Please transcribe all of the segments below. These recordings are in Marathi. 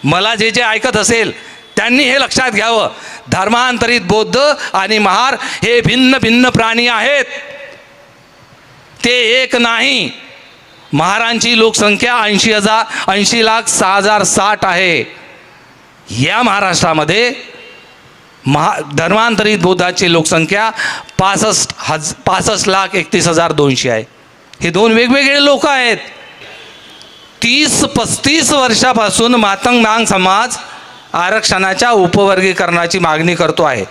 मला जे जे ऐकत असेल त्यांनी हे लक्षात घ्यावं, धर्मांतरित बौद्ध आणि महार हे भिन्न भिन्न प्राणी आहेत, ते एक नाही. महारांची लोकसंख्या 80,06,060 आहे. या महाराष्ट्रामध्ये धर्मांतरित बौद्धाची लोकसंख्या 65,31,200 आहे. हे दोन वेगवेगळे लोक आहेत. 30-35 वर्षापासून मातंग नांग समाज आरक्षणाच्या उपवर्गीकरणाची मागणी करतो आहे.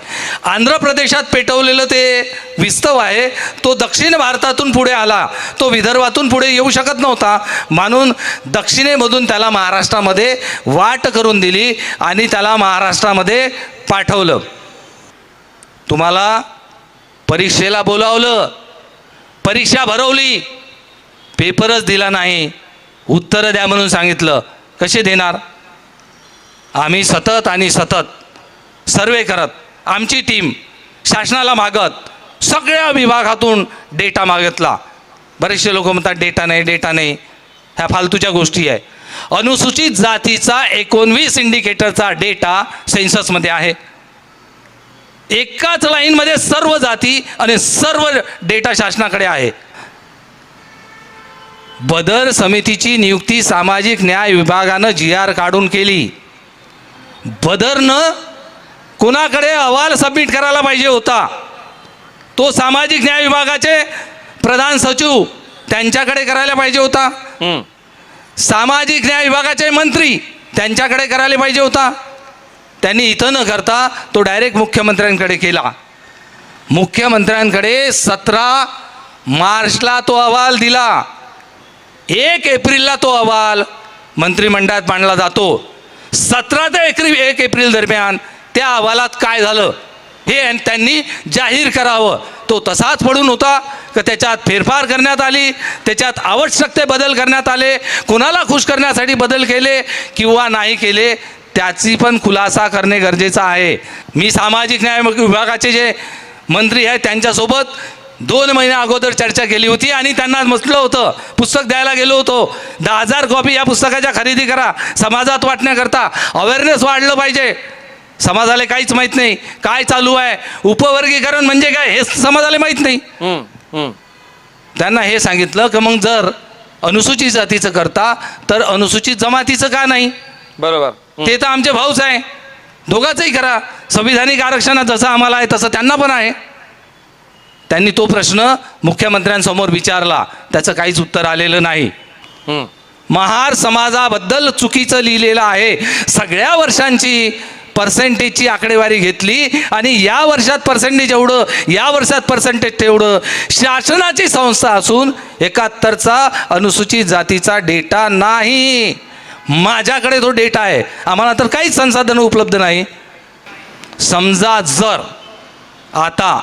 आंध्र प्रदेशात पेटवलेलं ते विस्तव आहे, तो दक्षिण भारतातून पुढे आला, तो विदर्भातून पुढे येऊ शकत नव्हता, म्हणून दक्षिणेमधून त्याला महाराष्ट्रामध्ये वाट करून दिली आणि त्याला महाराष्ट्रामध्ये पाठवलं. तुम्हाला परीक्षेला बोलावलं, परीक्षा भरवली, पेपरच दिला नाही, उत्तरं द्या म्हणून सांगितलं, कसे देणार? आम्ही सतत आणि सतत सर्वे करत, आमची टीम शासनाला मागत, सगळ्या विभागातून डेटा मागितला. बरेचसे लोक म्हणतात डेटा नाही, डेटा नाही, ह्या फालतूच्या गोष्टी आहे. अनुसूचित जातीचा 19 इंडिकेटरचा डेटा सेन्ससमध्ये आहे. एकाच लाईनमध्ये सर्व जाती आणि सर्व डेटा शासनाकडे आहे. बदर समितीची नियुक्ती सामाजिक न्याय विभागानं GR काढून केली. बदरनं कुणाकडे अहवाल सबमिट करायला पाहिजे होता? तो सामाजिक न्याय विभागाचे प्रधान सचिव त्यांच्याकडे करायला पाहिजे होता. सामाजिक न्याय विभागाचे मंत्री त्यांच्याकडे करायला पाहिजे होता. त्यांनी इथं न करता तो डायरेक्ट मुख्यमंत्र्यांकडे केला. मुख्यमंत्र्यांकडे 17 मार्चला तो अहवाल दिला. 1 एप्रिलला तो अहवाल मंत्रिमंडळात मांडला जातो. 17 ते 1 एप्रिल दरम्यान त्या अहवालात काय झालं हे त्यांनी जाहीर करावं. तो तसाच पडून होता का त्याच्यात फेरफार करण्यात आली, त्याच्यात आवश्यक ते बदल करण्यात आले, कुणाला खुश करण्यासाठी बदल केले किंवा नाही केले, त्याची पण खुलासा करणे गरजेचं आहे. मी सामाजिक न्याय विभागाचे जे मंत्री आहेत त्यांच्यासोबत 2 महिन्या अगोदर चर्चा केली होती आणि त्यांना म्हटलं होतं, पुस्तक द्यायला गेलो होतो, 10,000 कॉपी या पुस्तकाच्या खरेदी करा, समाजात वाटण्याकरता अवेअरनेस वाढलं पाहिजे. समाजाला काहीच माहीत नाही काय चालू आहे, उपवर्गीकरण म्हणजे काय हे समाजाला माहीत नाही. त्यांना हे सांगितलं की मग जर अनुसूचित जातीचं करता तर अनुसूचित जमातीचं का नाही? बरोबर, ते तर आमचे भाऊच आहे, दोघांचंही करा. संविधानिक आरक्षणात जसं आम्हाला आहे तसं त्यांना पण आहे. त्यांनी तो प्रश्न मुख्यमंत्र्यांसमोर विचारला, त्याचं काहीच उत्तर आलेलं नाही. महार समाजाबद्दल चुकीचं लिहिलेलं आहे. सगळ्या वर्षांची पर्सेंटेजची आकडेवारी घेतली आणि या वर्षात पर्सेंटेज एवढं, या वर्षात पर्सेंटेज तेवढं. शासनाची संस्था असून 71चा अनुसूचित जातीचा डेटा नाही. माझ्याकडे तो डेटा आहे, आम्हाला तर काहीच संसाधनं उपलब्ध नाही. समजा जर आता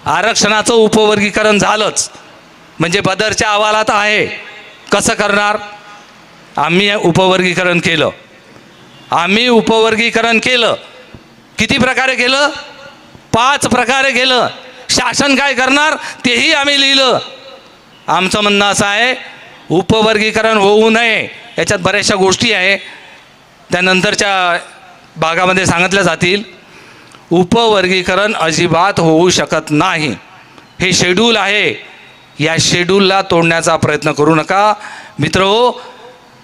आरक्षणाचं उपवर्गीकरण झालंच म्हणजे बदरच्या अहवालात आहे, कसं करणार? आम्ही उपवर्गीकरण केलं. किती प्रकारे केलं? 5 प्रकारे केलं. शासन काय करणार तेही आम्ही लिहिलं. आमचं म्हणणं असं आहे, उपवर्गीकरण होऊ नये. याच्यात बऱ्याचशा गोष्टी आहे, त्यानंतरच्या भागामध्ये सांगितल्या जातील. उपवर्गीकरण अजिबात होऊ शकत नाही. हे शेड्यूल आहे, या शेड्यूलला तोडण्याचा प्रयत्न करू नका मित्रहो.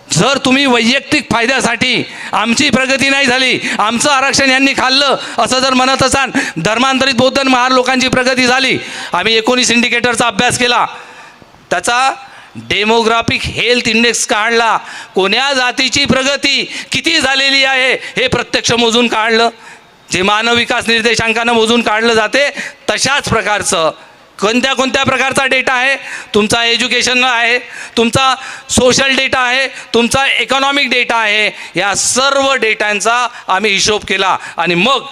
जर तुम्ही वैयक्तिक फायद्यासाठी आमची प्रगती नाही झाली, आमचं आरक्षण यांनी खाल्लं असं जर म्हणत असाल, धर्मांतरित बौद्ध आणि महार लोकांची प्रगती झाली. आम्ही 19 इंडिकेटरचा अभ्यास केला, त्याचा डेमोग्राफिक हेल्थ इंडेक्स काढला, कोण्या जातीची प्रगती किती झालेली आहे हे प्रत्यक्ष मोजून काढलं. जे मानव विकास निर्देशांकानं मोजून काढलं जाते तशाच प्रकारचं कोणत्या कोणत्या प्रकारचा डेटा आहे. तुमचा एज्युकेशन आहे, तुमचा सोशल डेटा आहे, तुमचा इकॉनॉमिक डेटा आहे. या सर्व डेटांचा आम्ही हिशोब केला आणि मग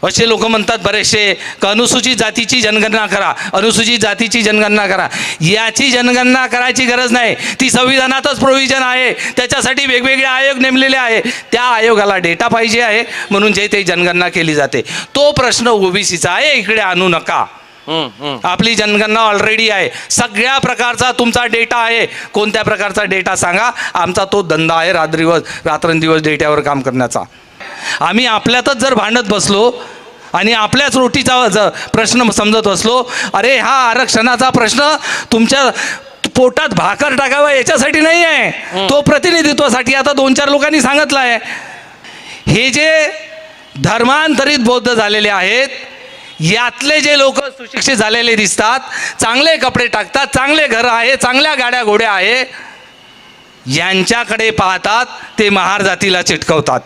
असे लोक म्हणतात बरेचसे की अनुसूचित जातीची जनगणना करा, अनुसूचित जातीची जनगणना करा. याची जनगणना करायची गरज नाही, ती संविधानातच प्रोव्हिजन आहे. त्याच्यासाठी वेगवेगळे आयोग नेमलेले आहे, त्या आयोगाला डेटा पाहिजे आहे म्हणून जे ते जनगणना केली जाते. तो प्रश्न ओबीसीचा आहे, इकडे आणू नका. आपली जनगणना ऑलरेडी आहे, सगळ्या प्रकारचा तुमचा डेटा आहे. कोणत्या प्रकारचा डेटा सांगा, आमचा तो धंदा आहे रात्रंदिवस डेटावर काम करण्याचा. आम्ही आपल्यातच जर भांडत बसलो आणि आपल्याच रोटीचा प्रश्न समजत बसलो, अरे हा आरक्षणाचा प्रश्न तुमच्या पोटात भाकर टाकावा याच्यासाठी नाही आहे, तो प्रतिनिधित्वासाठी. आता 2-4 लोकांनी सांगितलं आहे, हे जे धर्मांतरित बौद्ध झालेले आहेत, यातले जे लोक सुशिक्षित झालेले दिसतात, चांगले कपडे टाकतात, चांगले घर आहे, चांगल्या गाड्या घोड्या आहे, यांच्याकडे पाहतात ते महार जातीला चिटकवतात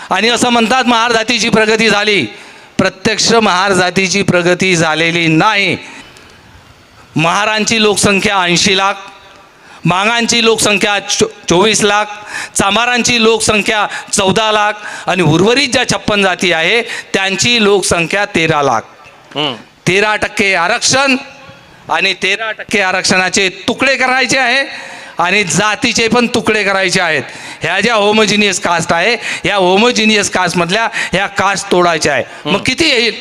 आणि असं म्हणतात महार जातीची प्रगती झाली. प्रत्यक्ष महार जातीची प्रगती झालेली नाही. महारांची लोकसंख्या 80 लाख, मांगांची लोकसंख्या 24 लाख, चांभारांची लोकसंख्या 14 लाख आणि उर्वरित ज्या 56 जाती आहे त्यांची लोकसंख्या 13 लाख. 13% आरक्षण आणि 13% आरक्षणाचे तुकडे करायचे आहे आणि जातीचे पण तुकडे करायचे आहेत. ह्या ज्या होमोजिनियस कास्ट आहे, ह्या होमोजिनियस कास्टमधल्या ह्या कास्ट तोडायच्या आहे. मग किती येईल?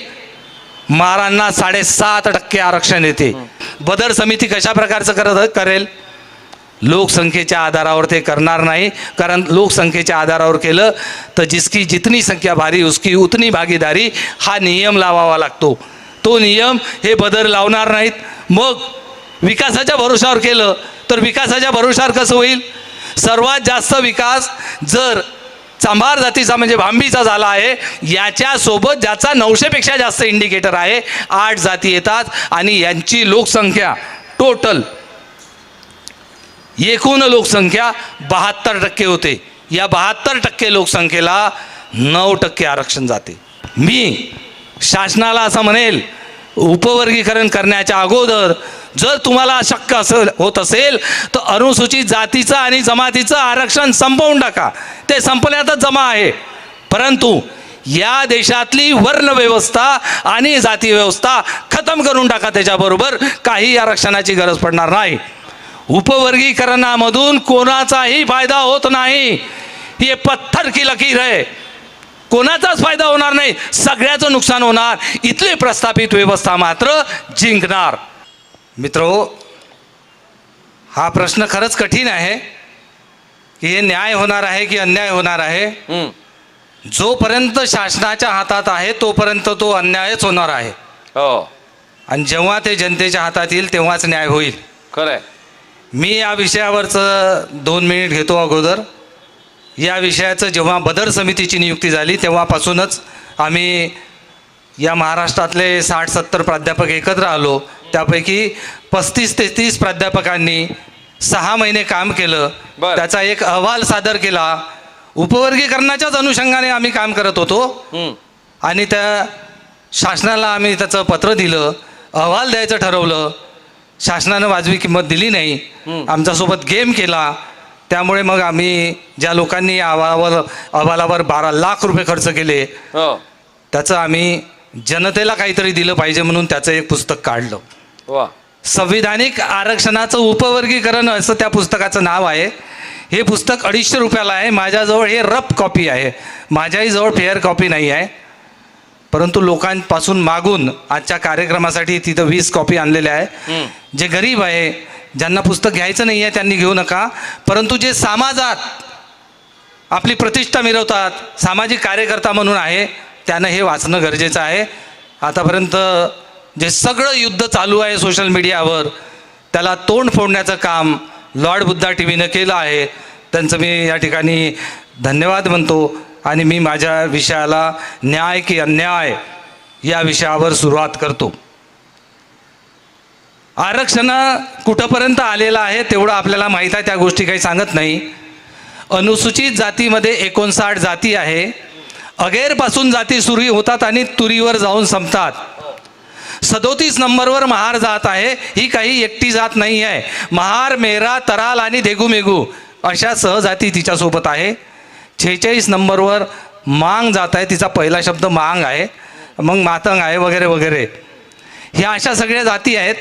महारांना 7.5% आरक्षण येते. बदर समिती कशा प्रकारचं करेल? लोकसंख्येच्या आधारावर ते करणार नाही, कारण लोकसंख्येच्या आधारावर केलं तर जिसकी जितनी संख्या भारी उसकी उतनी भागीदारी हा नियम लावावा लागतो. तो नियम हे बदर लावणार नाहीत. मग विकासाच्या भरोशावर केलं तर विकासाच्या भरोशावर कसं होईल? सर्वात जास्त विकास जर चांभार जातीचा म्हणजे भांबीचा झाला आहे, याच्यासोबत ज्याचा 900पेक्षा जास्त इंडिकेटर आहे, 8 जाती येतात आणि यांची लोकसंख्या टोटल एकूण लोकसंख्या 72% होते. या 72% लोकसंख्येला 9% आरक्षण जाते. मी शासनाला असं म्हणेल, उपवर्गीकरण करण्याच्या अगोदर जर तुम्हाला शक्य होत असेल तर अनुसूचित जातीचं आणि जमातीचं आरक्षण संपवून टाका. ते संपण्यातच जमा आहे, परंतु या देशातली वर्ण व्यवस्था आणि जाती व्यवस्था खतम करून टाका. त्याच्याबरोबर काही आरक्षणाची गरज पडणार नाही. उपवर्गीकरणामधून कोणाचाही फायदा होत नाही. हे पत्थर की लकीर आहे. कोणाचाच फायदा होणार नाही, सगळ्याचं नुकसान होणार. इथली प्रस्थापित व्यवस्था मात्र जिंकणार. मित्रो, हा प्रश्न खरंच कठीण आहे की हे न्याय होणार आहे की अन्याय होणार आहे. जोपर्यंत शासनाच्या हातात आहे तोपर्यंत तो अन्यायच होणार आहे. आणि जेव्हा ते जनतेच्या हातात येईल तेव्हाच न्याय होईल. खरंय. मी या विषयावरचं 2 मिनिट घेतो. अगोदर या विषयाचं जेव्हा बदर समितीची नियुक्ती झाली तेव्हापासूनच आम्ही या महाराष्ट्रातले 60-70 प्राध्यापक एकत्र आलो. त्यापैकी 35 ते 30 प्राध्यापकांनी 6 महिने काम केलं. त्याचा एक अहवाल सादर केला. उपवर्गीकरणाच्याच अनुषंगाने आम्ही काम करत होतो आणि त्या शासनाला आम्ही त्याचं पत्र दिलं, अहवाल द्यायचं ठरवलं. शासनानं वाजवी किंमत दिली नाही, आमच्यासोबत गेम केला. त्यामुळे मग आम्ही ज्या लोकांनी अहवालावर 12 लाख रुपये खर्च केले, त्याचं आम्ही जनतेला काहीतरी दिलं पाहिजे म्हणून त्याचं एक पुस्तक काढलं. संविधानिक आरक्षणाचं उपवर्गीकरण असं त्या पुस्तकाचं नाव आहे. हे पुस्तक 250 रुपयाला आहे. माझ्याजवळ हे रफ कॉपी आहे, माझ्याही जवळ फेअर कॉपी नाही आहे. परंतु लोकांपासून मागून आजच्या कार्यक्रमासाठी तिथं 20 कॉपी आणलेल्या आहे. जे गरीब आहे, ज्यांना पुस्तक घ्यायचं नाही आहे त्यांनी घेऊ नका. परंतु जे समाजात आपली प्रतिष्ठा मिळवतात, सामाजिक कार्यकर्ता म्हणून आहे, त्यानं हे वाचणं गरजेचं आहे. आतापर्यंत जे सगळं युद्ध चालू आहे सोशल मीडियावर, त्याला तोंड फोडण्याचं काम लॉर्ड बुद्धा टीव्हीनं केलं आहे. त्यांचं मी या ठिकाणी धन्यवाद म्हणतो. आणि मी माझ्या विषयाला न्याय की अन्याय या विषयावर सुरुवात करतो. आरक्षण कुठंपर्यंत आलेलं आहे तेवढं आपल्याला माहीत आहे, त्या गोष्टी काही सांगत नाही. अनुसूचित जातीमध्ये 59 जाती आहे. अगेरपासून जाती सुरू होतात आणि तुरीवर जाऊन संपतात. 37 नंबरवर महार जात आहे. ही काही एकटी जात नाही आहे. महार, मेरा, तराल आणि देगूमेगू अशा सहजाती तिच्यासोबत आहे. 46 नंबरवर मांग जात आहे. तिचा पहिला शब्द मांग आहे, मग मातंग आहे वगैरे वगैरे. ह्या अशा सगळ्या जाती आहेत.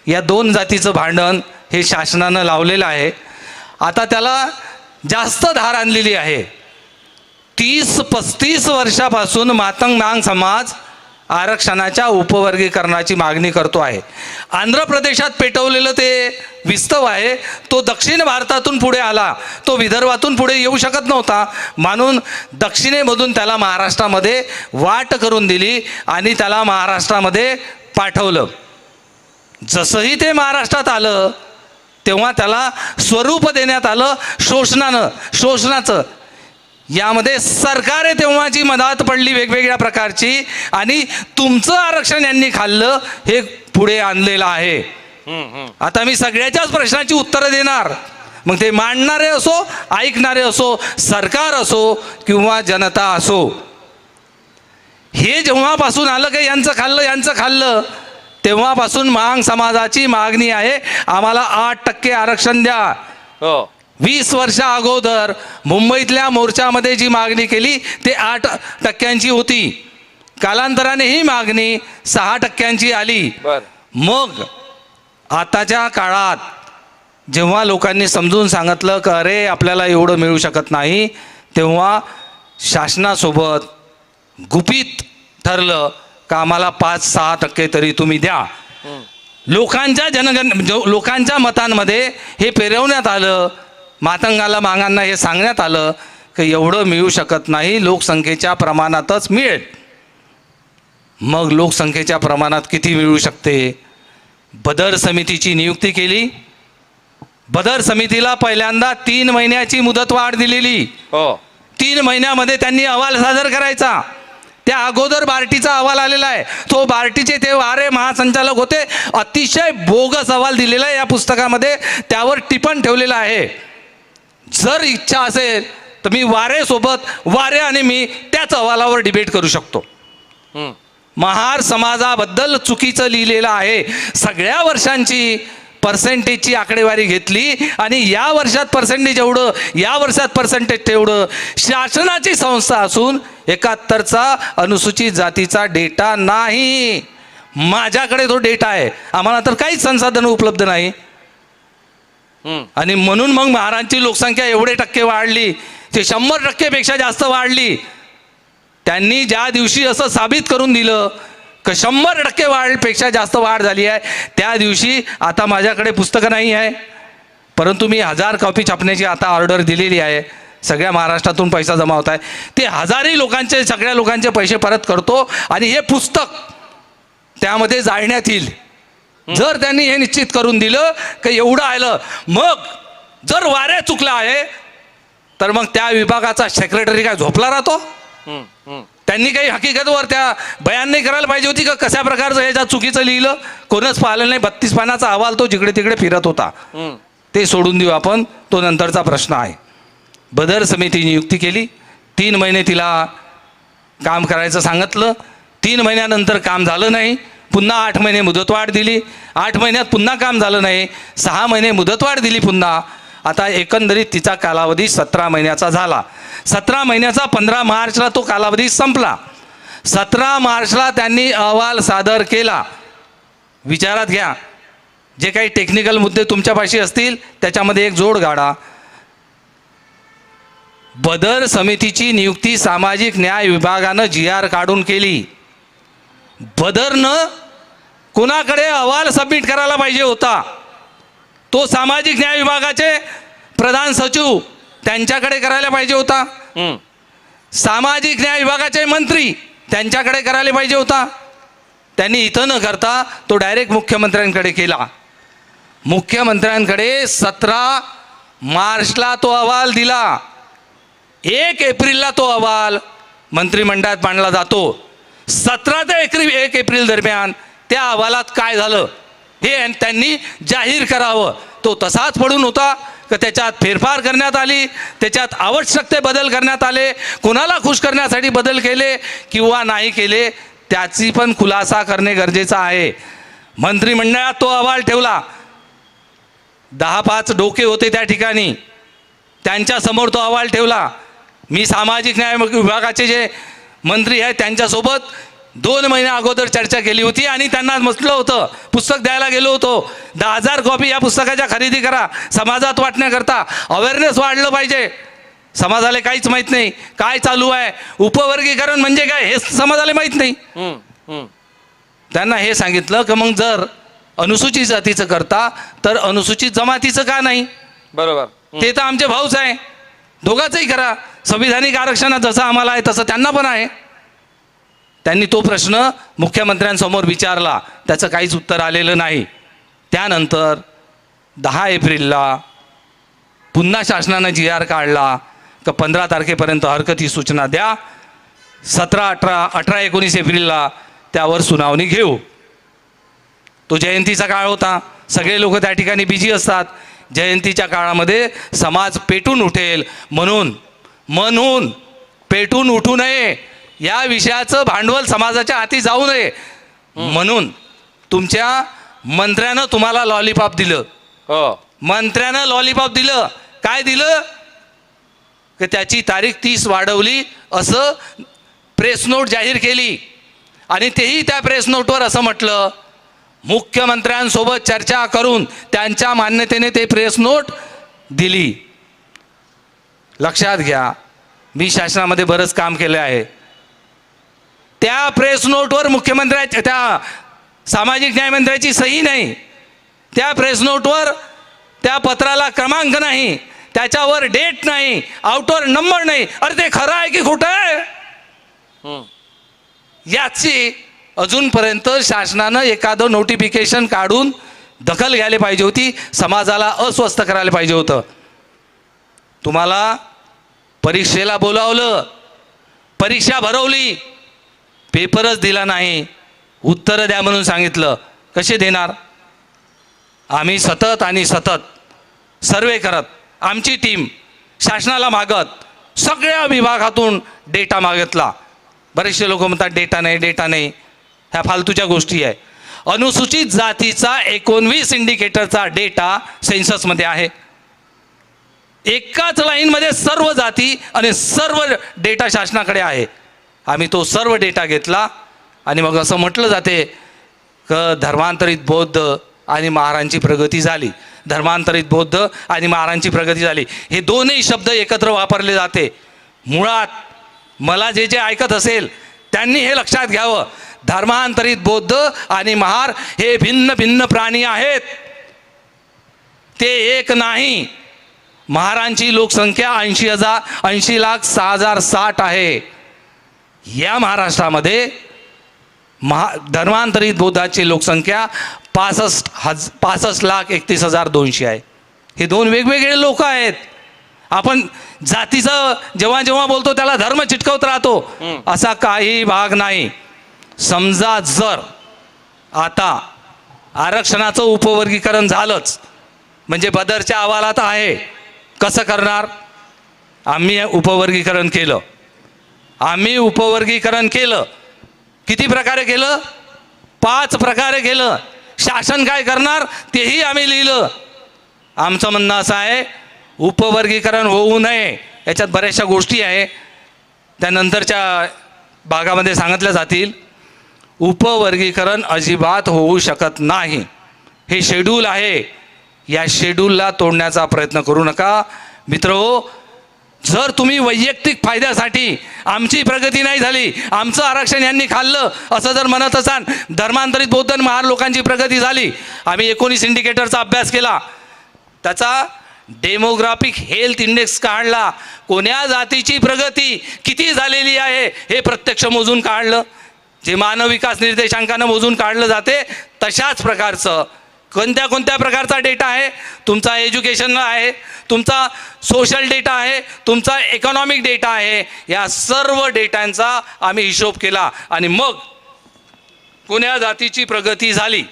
या 2 जातीचं भांडण हे शासनानं लावलेलं आहे. आता त्याला जास्त धार आणलेली आहे. 30-35 वर्षापासून मातंग मांग समाज आरक्षणाच्या उपवर्गीकरणाची मागणी करतो आहे. आंध्र प्रदेशात पेटवलेलं ते विस्तव आहे, तो दक्षिण भारतातून पुढे आला, तो विदर्भातून पुढे येऊ शकत नव्हता, म्हणून दक्षिणेमधून त्याला महाराष्ट्रामध्ये वाट करून दिली आणि त्याला महाराष्ट्रामध्ये पाठवलं. जसंही ते महाराष्ट्रात आलं तेव्हा त्याला स्वरूप देण्यात आलं शोषणाचं. यामध्ये सरकार तेव्हाची मदत पडली वेगवेगळ्या प्रकारची, आणि तुमचं आरक्षण यांनी खाल्लं हे पुढे आणलेलं आहे. आता मी सगळ्याच्याच प्रश्नाची उत्तरं देणार, मग ते मांडणारे असो, ऐकणारे असो, सरकार असो किंवा जनता असो. हे जेव्हापासून आलं की यांचं खाल्लं तेव्हापासून मांग समाजाची मागणी आहे, आम्हाला 8% आरक्षण द्या. 20 वर्षा अगोदर मुंबईतल्या मोर्चामध्ये जी मागणी केली ते 8% होती. कालांतराने ही मागणी 6% आली. मग आताच्या काळात जेव्हा लोकांनी समजून सांगितलं की अरे आपल्याला एवढं मिळू शकत नाही, तेव्हा शासनासोबत गुपित ठरलं का आम्हाला 5-6% तरी तुम्ही द्या. लोकांच्या मतांमध्ये हे पेरवण्यात आलं, मातंगाला मागांना हे सांगण्यात आलं की एवढं मिळू शकत नाही, लोकसंख्येच्या प्रमाणातच मिळेल. मग लोकसंख्येच्या प्रमाणात किती मिळू शकते? बदर समितीची नियुक्ती केली. बदर समितीला पहिल्यांदा 3 महिन्याची मुदतवाढ दिलेली. 3 महिन्यामध्ये त्यांनी अहवाल सादर करायचा. त्या अगोदर बार्टीचा अहवाल आलेला आहे, तो बार्टीचे ते वारे महासंचालक होते, अतिशय बोगस अहवाल दिलेला आहे या पुस्तकामध्ये, त्यावर टिपण ठेवलेलं आहे. जर इच्छा असेल तर मी वारे आणि मी त्याच अहवालावर डिबेट करू शकतो. महार समाजाबद्दल चुकीचं लिहिलेलं आहे. सगळ्या वर्षांची पर्सेंटेजची आकडेवारी घेतली आणि या वर्षात पर्सेंटेज एवढं, या वर्षात पर्सेंटेज तेवढं. शासनाची संस्था असून 71चा अनुसूचित जातीचा डेटा नाही. माझ्याकडे तो डेटा आहे, आम्हाला तर काहीच संसाधनं उपलब्ध नाही. आणि म्हणून मग महाराष्ट्राची लोकसंख्या एवढे टक्के वाढली, ते 100% पेक्षा जास्त वाढली. त्यांनी ज्या दिवशी असं साबित करून दिलं की 100% वाढपेक्षा जास्त वाढ झाली आहे, त्या दिवशी आता माझ्याकडे पुस्तकं नाही आहे, परंतु मी 1000 कॉपी छापण्याची आता ऑर्डर दिलेली आहे. सगळ्या महाराष्ट्रातून पैसा जमा होत आहे, ते सगळ्या लोकांचे पैसे परत करतो आणि हे पुस्तक त्यामध्ये जाळण्यात येईल. जर त्यांनी हे निश्चित करून दिलं की एवढं आलं, मग जर वाऱ्या चुकला आहे तर मग त्या विभागाचा सेक्रेटरी काय झोपला राहतो? त्यांनी काही हकीकतवर त्या बयान नाही करायला पाहिजे होती का कशा प्रकारचं ह्याच्यात चुकीचं लिहिलं? कोणच पाहिलं नाही. 32 पानाचा अहवाल तो जिकडे तिकडे फिरत होता. ते सोडून देऊ आपण, तो नंतरचा प्रश्न आहे. बदर समिती नियुक्ती केली, 3 महिने तिला काम करायचं सांगितलं. 3 महिन्यानंतर काम झालं नाही, पुन्हा 8 महिने मुदतवाढ दिली. 8 महिन्यात पुन्हा काम झालं नाही, 6 महिने मुदतवाढ दिली पुन्हा. आता एकंदरीत तिचा कालावधी 17 महिन्याचा झाला. 17 महिन्याचा 15 मार्चला तो कालावधी संपला. 17 मार्चला त्यांनी अहवाल सादर केला. विचारात घ्या, जे काही टेक्निकल मुद्दे तुमच्यापाशी असतील त्याच्यामध्ये एक जोड गाडा. बदर समितीची नियुक्ती सामाजिक न्याय विभागानं GR काढून केली. बदरनं कुणाकडे अहवाल सबमिट करायला पाहिजे होता? तो सामाजिक न्याय विभागाचे प्रधान सचिव त्यांच्याकडे करायला पाहिजे होता. सामाजिक न्याय विभागाचे मंत्री त्यांच्याकडे करायला पाहिजे होता. त्यांनी इथं न करता तो डायरेक्ट मुख्यमंत्र्यांकडे केला. मुख्यमंत्र्यांकडे 17 मार्चला तो अहवाल दिला. 1 एप्रिलला तो अहवाल मंत्रिमंडळात मांडला जातो. 17 ते 1 एप्रिल दरम्यान त्या अहवालात काय झालं हे त्यांनी जाहीर करावं. तो तसाच पडून होता की त्याच्यात फेरफार करण्यात आली, त्याच्यात आवश्यक ते बदल करण्यात आले, कोणाला खुश करण्यासाठी बदल केले किंवा नाही केले त्याची पण खुलासा करणे गरजेचं आहे. मंत्रिमंडळात तो अहवाल ठेवला. 10-5 डोके होते त्या ठिकाणी, त्यांच्यासमोर तो अहवाल ठेवला. मी सामाजिक न्याय विभागाचे जे मंत्री आहेत त्यांच्यासोबत 2 महिन्या अगोदर चर्चा केली होती आणि त्यांना म्हटलं होतं, पुस्तक द्यायला गेलो होतो, 10,000 कॉपी या पुस्तकाच्या खरेदी करा समाजात वाटण्याकरता. अवेअरनेस वाढलं पाहिजे. समाजाला काहीच माहीत नाही काय चालू आहे, उपवर्गीकरण म्हणजे काय हे समाजाला माहीत नाही. त्यांना हे सांगितलं की मग जर अनुसूचित जातीचं करता तर अनुसूचित जमातीचं का नाही? बरोबर. ते तर आमचे भाऊच आहे, दोघांचंही करा. संविधानिक आरक्षणात जसं आम्हाला आहे तसं त्यांना पण आहे. त्यांनी तो प्रश्न मुख्यमंत्र्यांसमोर विचारला, त्याचं काहीच उत्तर आलेलं नाही. त्यानंतर 10 एप्रिलला पुन्हा शासनानं GR काढला की 15 तारखेपर्यंत हरकती सूचना द्या, 17, 18, 19 एप्रिलला त्यावर सुनावणी घेऊ. तो जयंतीचा काळ होता, सगळे लोक त्या ठिकाणी बिझी असतात. जयंतीच्या काळामध्ये समाज पेटून उठेल म्हणून पेटून उठू नये, या विषयाचं भांडवल समाजाच्या हाती जाऊ नये म्हणून तुमच्या मंत्र्यानं तुम्हाला लॉलीपॉप दिलं. हो, मंत्र्यानं लॉलीपॉप दिलं. काय दिलं की त्याची तारीख 30 वाढवली असं प्रेस नोट जाहीर केली. आणि तेही त्या प्रेस नोटवर असं म्हटलं, मुख्यमंत्र्यांसोबत चर्चा करून त्यांच्या मान्यतेने ते प्रेस नोट दिली. लक्षात घ्या, मी शासनामध्ये बरंच काम केलं आहे. त्या प्रेस नोटवर मुख्यमंत्र्याच्या, त्या सामाजिक न्याय मंत्र्याची सही नाही, त्या प्रेस नोटवर त्या पत्राला क्रमांक नाही, त्याच्यावर डेट नाही, आउटर नंबर नाही. अरे ते खरं आहे की खोटं आहे? याची अजूनपर्यंत शासनानं एखादं नोटिफिकेशन काढून दखल घ्यायला पाहिजे होती, समाजाला अस्वस्थ करायला पाहिजे होतं. तुम्हाला परीक्षेला बोलावलं, परीक्षा भरवली, पेपरच दिला नाही, उत्तरं द्या म्हणून सांगितलं. कसे देणार? आम्ही सतत सर्वे करत, आमची टीम शासनाला मागत, सगळ्या विभागातून डेटा मागितला. बरेचसे लोक म्हणतात डेटा नाही, ह्या फालतूच्या गोष्टी आहे. अनुसूचित जातीचा 19 इंडिकेटरचा डेटा सेन्ससमध्ये आहे. एकाच लाईनमध्ये सर्व जाती आणि सर्व डेटा शासनाकडे आहे. आम्ही तो सर्व डेटा घेतला आणि मग असं म्हटलं जाते की धर्मांतरित बौद्ध आणि महारांची प्रगती झाली. धर्मांतरित बौद्ध आणि महारांची प्रगती झाली, हे दोनही शब्द एकत्र वापरले जाते. मुळात मला जे ऐकत असेल त्यांनी हे लक्षात घ्यावं, धर्मांतरित बौद्ध आणि महार हे भिन्न भिन्न प्राणी आहेत, ते एक नाही. महारांची लोकसंख्या 80,06,060 आहे. या महाराष्ट्रामध्ये धर्मांतरित बौद्धाची लोकसंख्या 65,31,200 आहे. हे दोन वेगवेगळे लोक आहेत. आपण जातीचं जेव्हा बोलतो त्याला धर्म चिटकवत राहतो, असा काही भाग नाही. समजा जर आता आरक्षणाचं उपवर्गीकरण झालंच, म्हणजे बदरच्या अहवालात आहे, कसं करणार? आम्ही उपवर्गीकरण केलं. किती प्रकारे केलं? 5 प्रकारे केलं. शासन काय करणार तेही आम्ही लिहिलं. आमचं म्हणणं असं आहे, उपवर्गीकरण होऊ नये. याच्यात बऱ्याचशा गोष्टी आहे, त्यानंतरच्या भागामध्ये सांगितल्या जातील. उपवर्गीकरण अजिबात होऊ शकत नाही. हे शेड्यूल आहे, या शेड्यूलला तोडण्याचा प्रयत्न करू नका मित्रहो. जर तुम्ही वैयक्तिक फायद्यासाठी आमची प्रगती नाही झाली, आमचं आरक्षण यांनी खाल्लं असं जर म्हणत असाल, धर्मांतरित बौद्ध आणि महार लोकांची प्रगती झाली. आम्ही 19 इंडिकेटरचा अभ्यास केला, त्याचा डेमोग्राफिक हेल्थ इंडेक्स काढला, कोण्या जातीची प्रगती किती झालेली आहे हे प्रत्यक्ष मोजून काढलं. जे मानव विकास निर्देशांकानं मोजून काढलं जाते तशाच प्रकारचं कोणत्या प्रकारचा डेटा आहे. तुमचा एज्युकेशन आहे, तुमचा सोशल डेटा आहे, तुमचा इकॉनॉमिक डेटा आहे. या सर्व डेटांचा आम्ही हिशोब केला आणि मग कोण्या जातीची प्रगती झाली.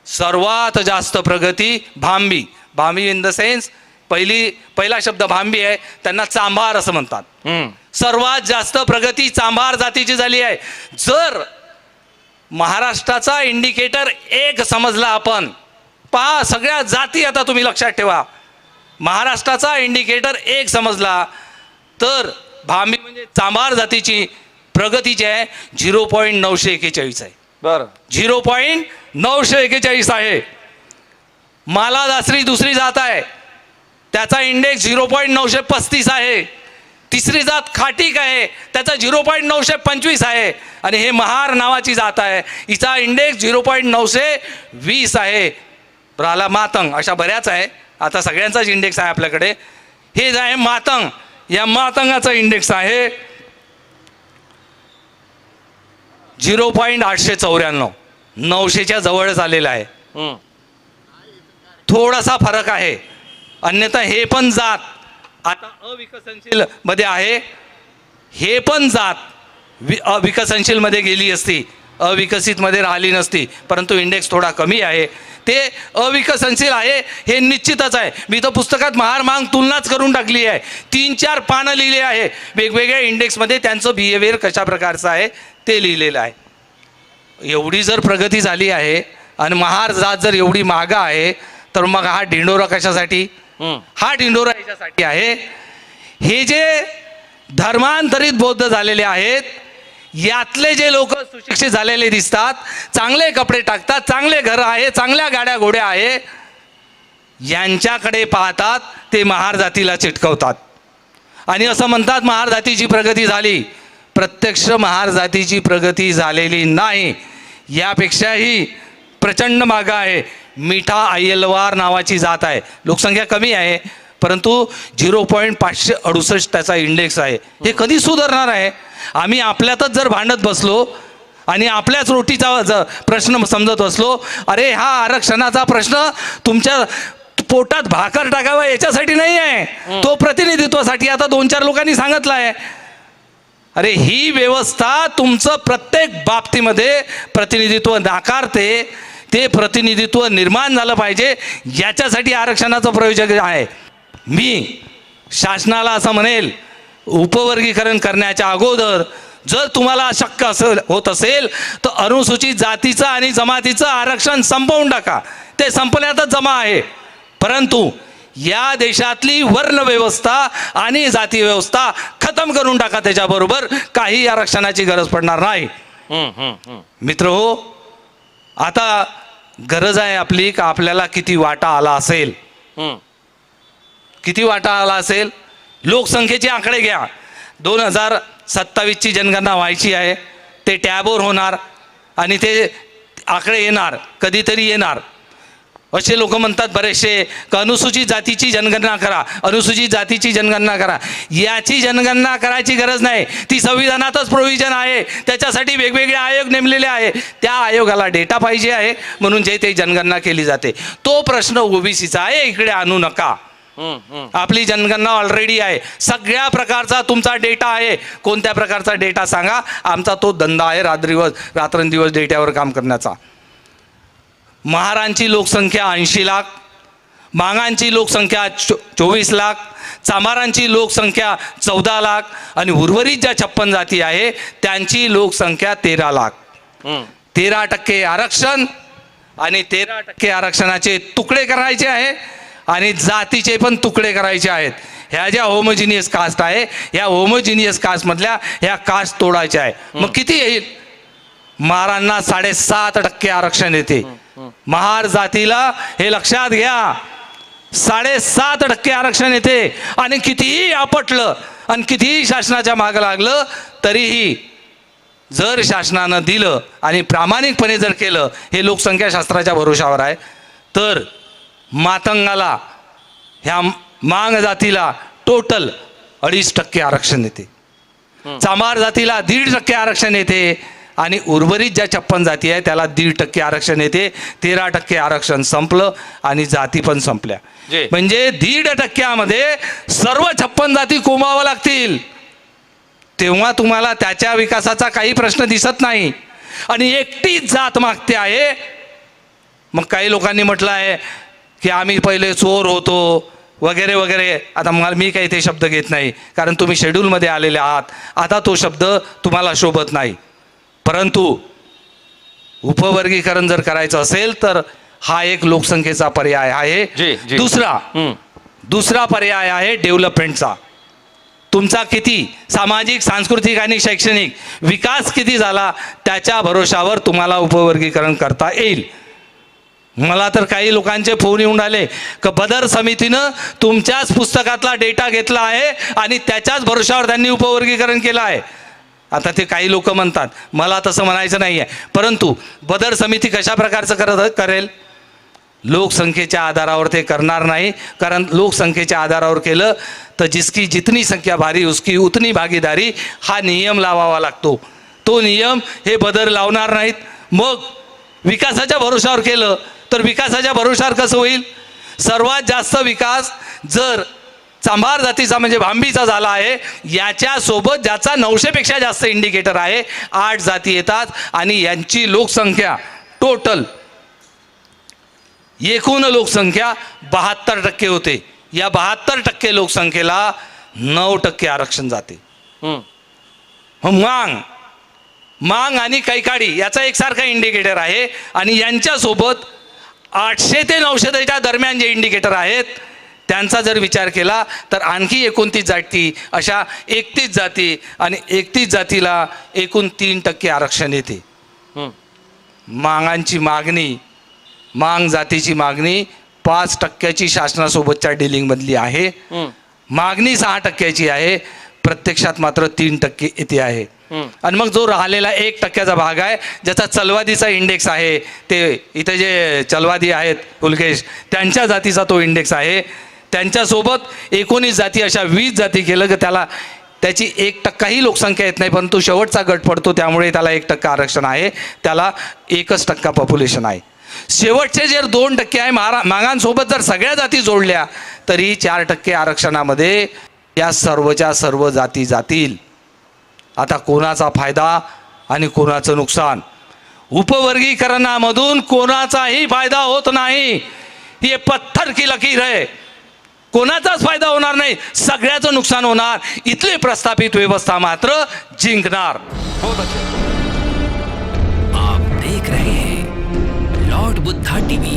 सर्वात जास्त प्रगती भांबी इन द सेन्स पहिला शब्द भांबी आहे, त्यांना चांभार असं म्हणतात. सर्वात जास्त प्रगती चांभार जातीची झाली आहे. जर महाराष्ट्राचा इंडिकेटर एक समजला आपण, पहा सगळ्या जाती आता तुम्ही लक्षात ठेवा, महाराष्ट्राचा इंडिकेटर एक समजला तर भांबी म्हणजे चांभार जातीची प्रगती जी आहे 0.941 आहे. बरं, 0.941 आहे. माला दासरी दुसरी जात आहे, त्याचा इंडेक्स 0.935 आहे. तिसरी जात खाटीक आहे, त्याचा 0.925 आहे. आणि हे महार नावाची जात आहे, हिचा इंडेक्स 0.920 आहे. राहिला मातंग, अशा बऱ्याच आहे, आता सगळ्यांचाच इंडेक्स आहे आपल्याकडे. हे जे आहे मातंग, या मातंगाचा इंडेक्स आहे 0.894. 900च्या जवळच आलेला आहे. थोडासा फरक आहे. अन्यथा हे पण जात आता अविकसनशील मध्ये आहे, हे पण जात अविकसनशील मध्ये गेली असती, अविकसित मध्ये राहिली नसती, परंतु इंडेक्स थोडा कमी आहे. ते अविकसनशील आहे हे निश्चितच आहे. मी तर पुस्तकात महार मांग तुलनाच करून टाकली आहे. 3-4 पानं लिहिले आहे वेगवेगळ्या इंडेक्समध्ये, त्यांचं बिहेवियर कशा प्रकारचं आहे ते लिहिलेलं आहे. एवढी जर प्रगती झाली आहे आणि महार जात जर एवढी मागं आहे, तर मग हा ढिंडोरा कशासाठी? हा ढिंडोरा याच्यासाठी आहे, हे जे धर्मांतरित बौद्ध झालेले आहेत, यातले जे लोक सुशिक्षित झालेले दिसतात, चांगले कपडे टाकतात, चांगले घर आहे, चांगल्या गाड्या घोड्या आहे, यांच्याकडे पाहतात ते महार जातीला चिटकवतात आणि असं म्हणतात महार जातीची प्रगती झाली. प्रत्यक्ष महार जातीची प्रगती झालेली नाही, यापेक्षाही प्रचंड मागं आहे. मिठा अय्यलवार नावाची जात आहे, लोकसंख्या कमी आहे, परंतु 0.568 त्याचा इंडेक्स आहे. हे कधी सुधारणार आहे? आम्ही आपल्यातच जर भांडत बसलो आणि आपल्याच रोटीचा प्रश्न समजत बसलो, अरे हा आरक्षणाचा प्रश्न तुमच्या पोटात भाकर टाकावा याच्यासाठी नाही आहे, तो प्रतिनिधित्वासाठी आता 2-4 लोकांनी सांगितलं आहे. अरे ही व्यवस्था तुमचं प्रत्येक बाबतीमध्ये प्रतिनिधित्व नाकारते, ते प्रतिनिधित्व निर्माण झालं पाहिजे, याच्यासाठी आरक्षणाचं प्रयोजन आहे. मी शासनाला असं म्हणेल, उपवर्गीकरण करण्याच्या अगोदर जर तुम्हाला शक्य होत असेल तर अनुसूचित जातीचं आणि जमातीचं आरक्षण संपवून टाका. ते संपण्यातच जमा आहे, परंतु या देशातली वर्ण व्यवस्था आणि जाती व्यवस्था खतम करून टाका. त्याच्याबरोबर काही आरक्षणाची गरज पडणार नाही. मित्रहो, आता गरज आहे आपली का आपल्याला किती वाटा आला असेल, किती वाटा आला असेल. लोकसंख्येचे आकडे घ्या. 2027ची जनगणना व्हायची आहे, ते टॅबवर होणार आणि ते आकडे येणार, कधीतरी येणार. असे लोक म्हणतात बरेचसे का अनुसूचित जातीची जनगणना करा, अनुसूचित जातीची जनगणना करा. याची जनगणना करायची गरज नाही, ती संविधानातच प्रोव्हिजन आहे. त्याच्यासाठी वेगवेगळे आयोग नेमलेले आहे, त्या आयोगाला डेटा पाहिजे आहे, म्हणून जे ते जनगणना केली जाते. तो प्रश्न ओबीसीचा आहे, इकडे आणू नका. आपली जनगणना ऑलरेडी आहे, सगळ्या प्रकारचा तुमचा डेटा आहे. कोणत्या प्रकारचा डेटा सांगा, आमचा तो धंदा आहे रात्रंदिवस डेटावर काम करण्याचा. महारांची लोकसंख्या 80 लाख, मांगांची लोकसंख्या 24 लाख, चांभारांची लोकसंख्या 14 लाख आणि उर्वरित ज्या 56 जाती आहे त्यांची लोकसंख्या 13 लाख. 13% आरक्षण आणि 13% आरक्षणाचे तुकडे करायचे आहे आणि जातीचे पण तुकडे करायचे आहेत. ह्या ज्या होमोजिनियस कास्ट आहे, ह्या होमोजिनियस कास्टमधल्या ह्या कास्ट तोडायच्या आहे. मग किती येईल? महारांना 7.5% आरक्षण येते. महार जातीला हे लक्षात घ्या, 7.5% आरक्षण येते. आणि कितीही आपटलं आणि कितीही शासनाच्या मागं लागलं तरीही जर शासनानं दिलं आणि प्रामाणिकपणे जर केलं, हे लोकसंख्या शास्त्राच्या भरोशावर आहे, तर मातंगाला ह्या मांग जातीला टोटल 2.5% आरक्षण येते, चांभार जातीला 1.5% आरक्षण येते आणि उर्वरित ज्या 56 जाती आहे त्याला 1.5% आरक्षण येते. 13% आरक्षण संपलं आणि जाती पण संपल्या. म्हणजे 1.5%मध्ये सर्व 56 जाती कोमाव्या लागतील, तेव्हा तुम्हाला त्याच्या विकासाचा काही प्रश्न दिसत नाही. आणि एकटीच जात मागते आहे. मग काही लोकांनी म्हटलं आहे की आम्ही पहिले चोर होतो वगैरे वगैरे. आता मी काही ते शब्द घेत नाही, कारण तुम्ही शेड्यूलमध्ये आलेले आहात, आता तो शब्द तुम्हाला शोभत नाही. परंतु उपवर्गीकरण जर करायचं असेल तर हा एक लोकसंख्येचा पर्याय आहे. दुसरा पर्याय आहे डेव्हलपमेंटचा. तुमचा किती सामाजिक, सांस्कृतिक आणि शैक्षणिक विकास किती झाला त्याच्या भरोशावर तुम्हाला उपवर्गीकरण करता येईल. मला तर काही लोकांचे फोन येऊन आले की बदर समितीनं तुमच्याच पुस्तकातला डेटा घेतला आहे आणि त्याच्याच भरोशावर त्यांनी उपवर्गीकरण केलं आहे. आता ते काही लोक म्हणतात, मला तसं म्हणायचं नाही आहे, परंतु बदर समिती कशा प्रकारचं करेल? लोकसंख्येच्या आधारावर ते करणार नाही, कारण लोकसंख्येच्या आधारावर केलं तर जिसकी जितनी संख्या भारी उसकी उतनी भागीदारी हा नियम लावावा लागतो. तो नियम हे बदर लावणार नाहीत. मग विकासाच्या भरोशावर केलं तर विकासाच्या भरोशावर कसं होईल? सर्वात जास्त विकास जर चांभार जातीचा म्हणजे भांबीचा झाला आहे, याच्यासोबत ज्याचा 900पेक्षा जास्त इंडिकेटर आहे, 8 जाती येतात आणि यांची लोकसंख्या टोटल एकूण लोकसंख्या 72% होते. या 72% लोकसंख्येला 9% आरक्षण जाते. मांग आणि कैकाडी याचा एकसारखा इंडिकेटर आहे आणि यांच्यासोबत 800 ते 900च्या दरम्यान जे इंडिकेटर आहेत त्यांचा जर विचार केला तर आणखी 29 जाती, अशा 31 जाती आणि 31 जातीला एकूण 3% आरक्षण येते. मांग जातीची मागणी 5% शासनासोबतच्या डिलिंगमधली आहे. मागणी 6% आहे, प्रत्यक्षात मात्र 3% येते आहे. आणि मग जो राहिलेला 1% भाग आहे, ज्याचा चलवादीचा इंडेक्स आहे, ते इथे जे चलवादी आहेत पुलकेश, त्यांच्या जातीचा तो इंडेक्स आहे. त्यांच्यासोबत 19 जाती, अशा 20 जाती केलं की त्याची 1% लोकसंख्या येत नाही, परंतु शेवटचा गट पडतो, त्यामुळे त्याला 1% आरक्षण आहे. त्याला 1% पॉप्युलेशन आहे. शेवटचे जे 2% आहे मागांसोबत जर सगळ्या जाती जोडल्या तरी 4% आरक्षणामध्ये या सर्वच्या सर्व जाती जातील. आता कोणाचा फायदा आणि कोणाचं नुकसान? उपवर्गीकरणामधून कोणाचाही फायदा होत नाही. हे पत्थर की लकीर आहे. कोणाचाच फायदा होणार नाही, सगळ्याचं नुकसान होणार. इथली प्रस्थापित व्यवस्था मात्र जिंकणार. आप देख रहे हैं लॉर्ड बुद्धा टीव्ही.